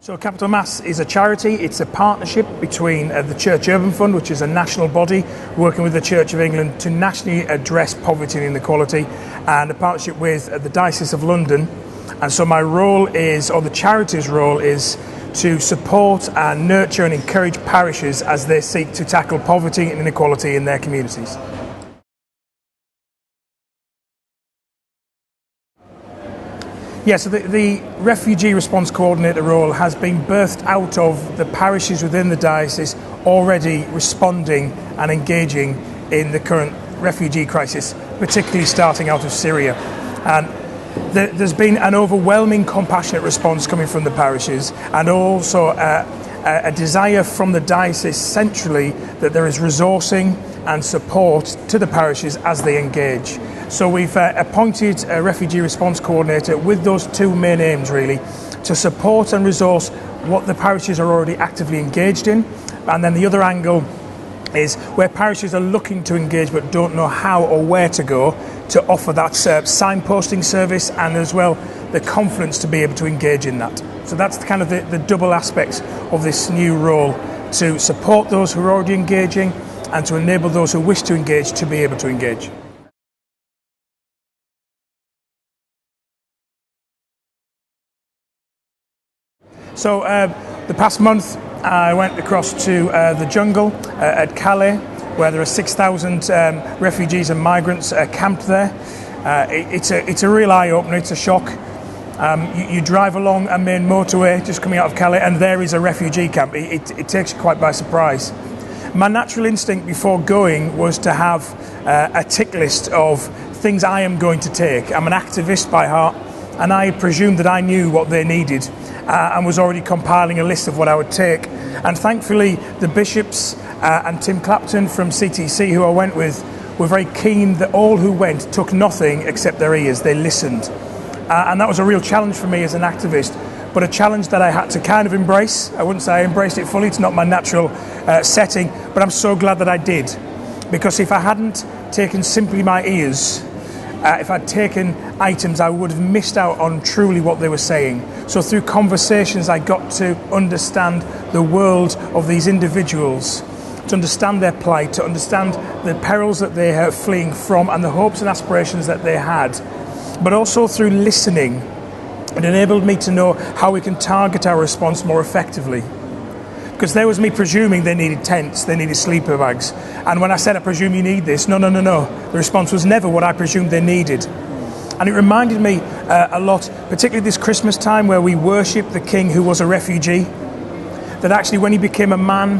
So Capital Mass is a charity. It's a partnership between the Church Urban Fund, which is a national body working with the Church of England to nationally address poverty and inequality, and a partnership with the Diocese of London. And so my role is, or the charity's role is, to support and nurture and encourage parishes as they seek to tackle poverty and inequality in their communities. Yeah, so the Refugee Response Coordinator role has been birthed out of the parishes within the diocese already responding and engaging in the current refugee crisis, particularly starting out of Syria. And there's been an overwhelming compassionate response coming from the parishes, and also a desire from the diocese centrally that there is resourcing and support to the parishes as they engage. So we've appointed a Refugee Response Coordinator with those two main aims, really, to support and resource what the parishes are already actively engaged in, and then the other angle is where parishes are looking to engage but don't know how or where to go, to offer that signposting service and as well the confidence to be able to engage in that. So that's kind of the double aspects of this new role, to support those who are already engaging and to enable those who wish to engage to be able to engage. So the past month I went across to the jungle at Calais, where there are 6,000 refugees and migrants camped there. It's a real eye-opener, it's a shock. You drive along a main motorway just coming out of Calais and there is a refugee camp. It takes you quite by surprise. My natural instinct before going was to have a tick list of things I am going to take. I'm an activist by heart, and I presumed that I knew what they needed and was already compiling a list of what I would take. And thankfully, the bishops and Tim Clapton from CTC, who I went with, were very keen that all who went took nothing except their ears. They listened. And that was a real challenge for me as an activist, but a challenge that I had to kind of embrace. I wouldn't say I embraced it fully, it's not my natural setting, but I'm so glad that I did. Because if I hadn't taken simply my ears, if I'd taken items, I would have missed out on truly what they were saying. So through conversations, I got to understand the world of these individuals, to understand their plight, to understand the perils that they are fleeing from and the hopes and aspirations that they had. But also through listening, it enabled me to know how we can target our response more effectively. Because there was me presuming they needed tents, they needed sleeper bags. And when I said, I presume you need this, no. The response was never what I presumed they needed. And it reminded me a lot, particularly this Christmas time where we worship the King who was a refugee, that actually when he became a man,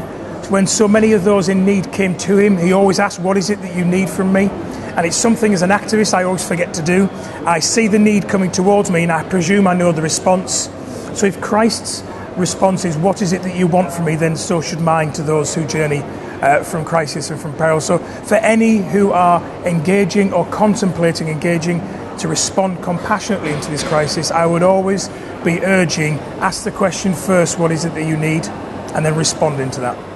when so many of those in need came to him, he always asked, what is it that you need from me? And it's something as an activist I always forget to do. I see the need coming towards me and I presume I know the response. So if Christ's response is, what is it that you want from me, then so should mine to those who journey from crisis and from peril. So for any who are engaging or contemplating engaging to respond compassionately into this crisis, I would always be urging, ask the question first, what is it that you need, and then respond into that.